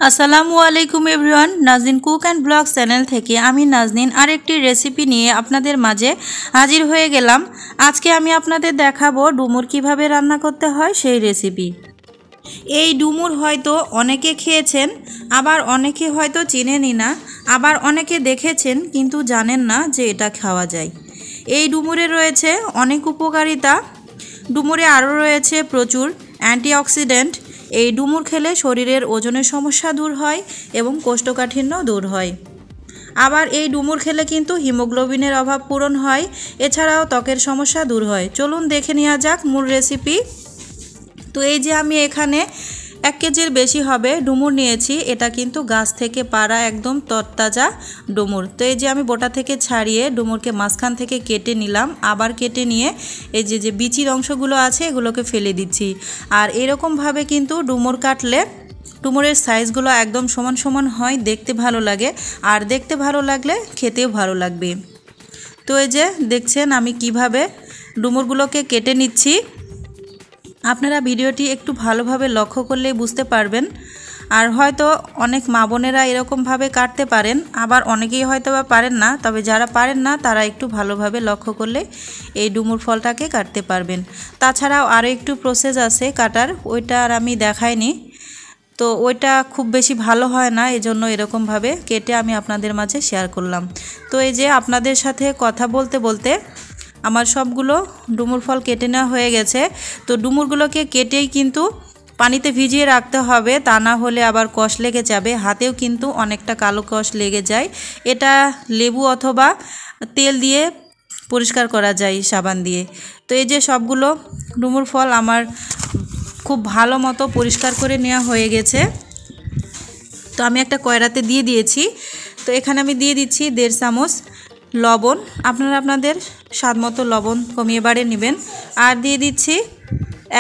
আসসালামু আলাইকুম everyone, Naznin cook and blog channel থেকে আমি নাজনীন আরেকটি রেসিপি নিয়ে আপনাদের মাঝে হাজির হয়ে গেলাম। আজকে আমি আপনাদের দেখাবো ডুমুর কিভাবে রান্না করতে হয় সেই রেসিপি। এই ডুমুর হয়তো অনেকে খেয়েছেন, আবার অনেকে হয়তো চেনেনই না, আবার অনেকে দেখেছেন কিন্তু জানেন না যে এটা খাওয়া যায়। এই ডুমুরে রয়েছে অনেক উপকারিতা। ডুমুরে আরও রয়েছে প্রচুর অ্যান্টিঅক্সিডেন্ট। এই ডুমুর খেলে শরীরের ওজনের সমস্যা দূর হয় এবং কোষ্ঠকাঠিন্য দূর হয়। আবার এই ডুমুর খেলে কিন্তু হিমোগ্লোবিনের অভাব পূরণ হয়, এছাড়াও ত্বকের সমস্যা দূর হয়। চলুন দেখে নেওয়া যাক মূল রেসিপি। তো এই যে আমি এখানে 1 কেজির বেশি হবে ডুমুর নিয়েছি। এটা কিন্তু গাছ থেকে পাড়া একদম তরতাজা ডুমুর। তো এই যে আমি বোটা থেকে ছাড়িয়ে ডুমুরকে মাঝখান থেকে কেটে নিলাম। আবার কেটে নিয়ে এই যে বিচির অংশগুলো আছে এগুলোকে ফেলে দিচ্ছি। আর এরকমভাবে কিন্তু ডুমুর কাটলে ডুমুরের সাইজগুলো একদম সমান সমান হয়, দেখতে ভালো লাগে, আর দেখতে ভালো লাগলে খেতেও ভালো লাগবে। তো এই যে দেখছেন আমি কিভাবে ডুমুরগুলোকে কেটে নিচ্ছি। আপনারা ভিডিওটি একটু ভালোভাবে লক্ষ্য করলেই বুঝতে পারবেন। আর হয়তো অনেক মা বোনেরা এরকমভাবে কাটতে পারেন, আবার অনেকেই হয়তো বা পারেন না। তবে যারা পারেন না তারা একটু ভালোভাবে লক্ষ্য করলে এই ডুমুর ফলটাকে কাটতে পারবেন। তাছাড়াও আরও একটু প্রসেস আছে কাটার, ওইটা আর আমি দেখাইনি। তো ওইটা খুব বেশি ভালো হয় না, এজন্য এরকমভাবে কেটে আমি আপনাদের মাঝে শেয়ার করলাম। তো এই যে আপনাদের সাথে কথা বলতে বলতে আমার সবগুলো ডুমুর ফল কেটে নেওয়া হয়ে গেছে। তো ডুমুরগুলোকে কেটেই কিন্তু পানিতে ভিজিয়ে রাখতে হবে, তা না হলে আবার কষ লেগে যাবে। হাতেও কিন্তু অনেকটা কালো কষ লেগে যায়। এটা লেবু অথবা তেল দিয়ে পরিষ্কার করা যায়, সাবান দিয়ে। তো এই যে সবগুলো ডুমুর ফল আমার খুব ভালো মতো পরিষ্কার করে নেওয়া হয়ে গেছে। তো আমি একটা কয়রাতে দিয়ে দিয়েছি। তো এখানে আমি দিয়ে দিচ্ছি 1.5 চামচ লবণ। আপনারা আপনাদের স্বাদ মতো লবণ কমিয়ে বাড়িয়ে নেবেন। আর দিয়ে দিচ্ছি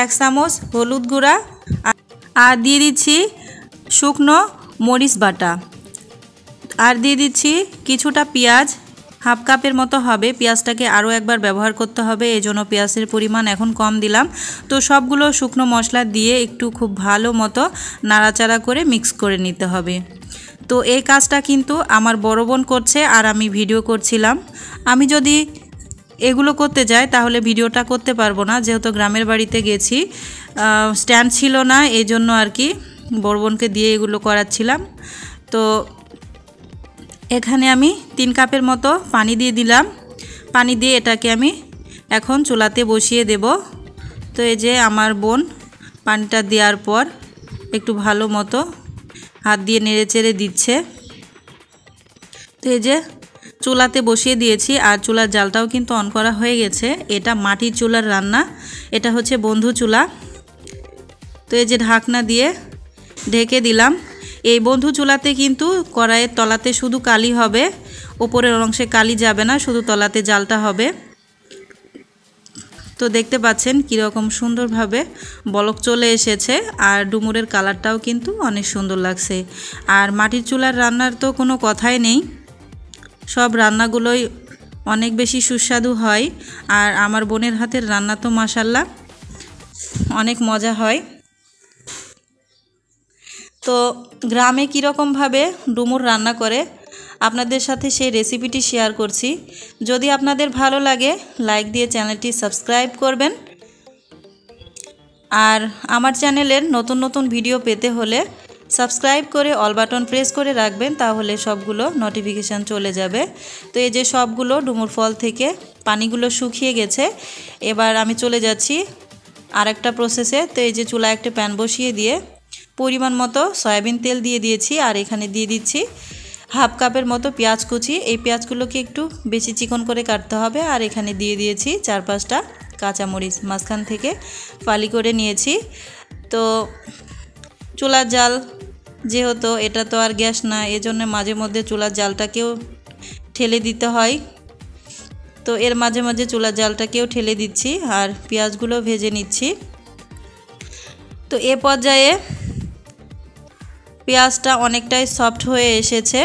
1 চামচ হলুদ গুঁড়া, আর দিয়ে দিচ্ছি শুকনো মরিচ বাটা, আর দিয়ে দিচ্ছি কিছুটা পেঁয়াজ, হাফ কাপের মতো হবে। পেঁয়াজটাকে আরও একবার ব্যবহার করতে হবে, এই জন্য পেঁয়াজের পরিমাণ এখন কম দিলাম। তো সবগুলো শুকনো মশলা দিয়ে একটু খুব ভালো মতো নাড়াচাড়া করে মিক্স করে নিতে হবে। তো এই কাজটা কিন্তু আমার বড় বোন করছে আর আমি ভিডিও করছিলাম। আমি যদি এগুলো করতে যাই তাহলে ভিডিওটা করতে পারবো না, যেহেতু গ্রামের বাড়িতে গেছি, স্ট্যান্ড ছিল না, এই জন্য আর কি বড় বোনকে দিয়ে এগুলো করাচ্ছিলাম। তো এখানে আমি 3 কাপের মতো পানি দিয়ে দিলাম। পানি দিয়ে এটাকে আমি এখন চুলাতে বসিয়ে দেব। তো এই যে আমার বোন পানিটা দেওয়ার পর একটু ভালো মতো হাত দিয়ে নেড়ে চেড়ে দিচ্ছে। তো এই যে চুলাতে বসিয়ে দিয়েছি, আর চুলার জালটাও কিন্তু অন করা হয়ে গেছে। এটা মাটির চুলার রান্না, এটা হচ্ছে বন্ধু চুলা। তো এই যে ঢাকনা দিয়ে ঢেকে দিলাম। এই বন্ধু চুলাতে কিন্তু কড়াইয়ের তলাতে শুধু কালি হবে, উপরের অংশে কালি যাবে না, শুধু তলাতে জালটা হবে। তো দেখতে পাচ্ছেন কীরকম সুন্দরভাবে বলক চলে এসেছে, আর ডুমুরের কালারটাও কিন্তু অনেক সুন্দর লাগছে। আর মাটির চুলার রান্নার তো কোনো কথাই নেই, সব রান্নাগুলোই অনেক বেশি সুস্বাদু হয়। আর আমার বোনের হাতের রান্না তো মাশাল্লাহ অনেক মজা হয়। তো গ্রামে কীরকমভাবে ডুমুর রান্না করে আপনাদের সাথে সেই রেসিপিটি শেয়ার করছি। যদি আপনাদের ভালো লাগে লাইক দিয়ে চ্যানেলটি সাবস্ক্রাইব করবেন। আর আমার চ্যানেলের নতুন নতুন ভিডিও পেতে হলে সাবস্ক্রাইব করে অল বাটন প্রেস করে রাখবেন, তাহলে সবগুলো নোটিফিকেশান চলে যাবে। তো এই যে সবগুলো ডুমুর ফল থেকে পানিগুলো শুকিয়ে গেছে। এবার আমি চলে যাচ্ছি আরেকটা প্রসেসে। তো এই যে চুলায় একটা প্যান বসিয়ে দিয়ে পরিমাণ মতো সয়াবিন তেল দিয়ে দিয়েছি, আর এখানে দিয়ে দিচ্ছি হাফ কাপের মতো পেঁয়াজ কুচি। এই পেঁয়াজগুলোকে একটু বেশি চিকন করে কাটতে হবে। আর এখানে দিয়ে দিয়েছি 4-5টা কাঁচামরিচ, মাঝখান থেকে ফালি করে নিয়েছি। তো চুলার জাল যেহেতু এটা তো আর গ্যাস না, এজন্য মাঝে মধ্যে চুলার জালটাকেও ঠেলে দিতে হয়। তো এর মাঝে মাঝে চুলার জালটাকেও ঠেলে দিচ্ছি, আর পেঁয়াজগুলো ভেজে নিচ্ছি। তো এ পর্যায়ে পেঁয়াজটা অনেকটাই সফট হয়ে এসেছে।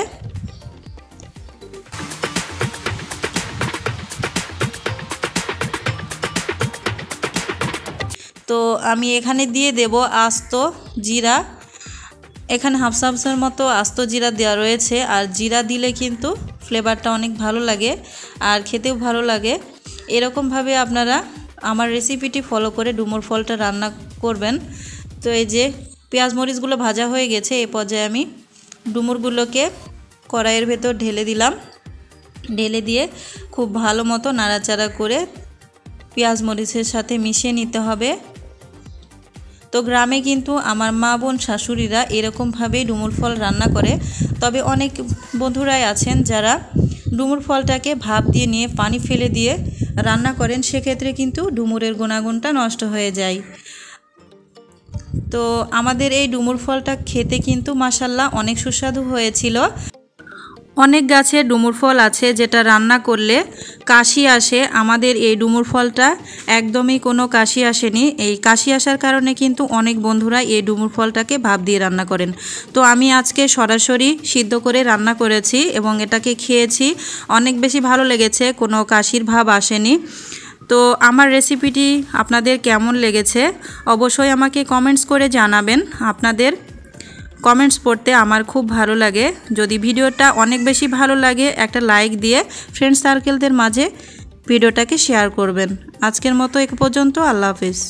তো আমি এখানে দিয়ে দেব আস্ত জিরা, এখানে হাফ চামচের মতো আস্ত জিরা দেওয়া রয়েছে, আর জিরা দিলে কিন্তু ফ্লেভারটা অনেক ভালো লাগে আর খেতেও ভালো লাগে। এরকমভাবে আপনারা আমার রেসিপিটি ফলো করে ডুমুর ফলটা রান্না করবেন। তো এই যে পেঁয়াজ মরিচগুলো ভাজা হয়ে গেছে, এই পর্যায়ে আমি ডুমুরগুলোকে কড়াইয়ের ভেতর ঢেলে দিলাম। ঢেলে দিয়ে খুব ভালো মতো নাড়াচাড়া করে পেঁয়াজ মরিচের সাথে মিশিয়ে নিতে হবে। তো গ্রামে কিন্তু আমার মা বোন শাশুড়িরা এরকমভাবেই ডুমুর ফল রান্না করে। তবে অনেক বন্ধুরাই আছেন যারা ডুমুর ফলটাকে ভাপ দিয়ে নিয়ে পানি ফেলে দিয়ে রান্না করেন, সেক্ষেত্রে কিন্তু ডুমুরের গুণাগুণটা নষ্ট হয়ে যায়। তো আমাদের এই ডুমুর ফলটা খেতে কিন্তু মাশাআল্লাহ অনেক সুস্বাদু হয়েছিল। অনেক গাছের ডুমুর ফল আছে যেটা রান্না করলে কাশি আসে, আমাদের এই ডুমুর ফলটা একদমই কোনো কাশি আসেনি। এই কাশি আসার কারণে কিন্তু অনেক বন্ধুরা এই ডুমুর ফলটাকে ভাপ দিয়ে রান্না করেন। তো আমি আজকে সরাসরি সিদ্ধ করে রান্না করেছি এবং এটাকে খেয়েছি, অনেক বেশি ভালো লেগেছে, কোনো কাশির ভাব আসেনি। তো আমার রেসিপিটি আপনাদের কেমন লেগেছে অবশ্যই আমাকে কমেন্টস করে জানাবেন। আপনাদের কমেন্টস পড়তে আমার খুব ভালো লাগে। যদি ভিডিওটা অনেক বেশি ভালো লাগে একটা লাইক দিয়ে ফ্রেন্ড সার্কেলদের মাঝে ভিডিওটাকে শেয়ার করবেন। আজকের মতো এ পর্যন্ত, আল্লাহ হাফেজ।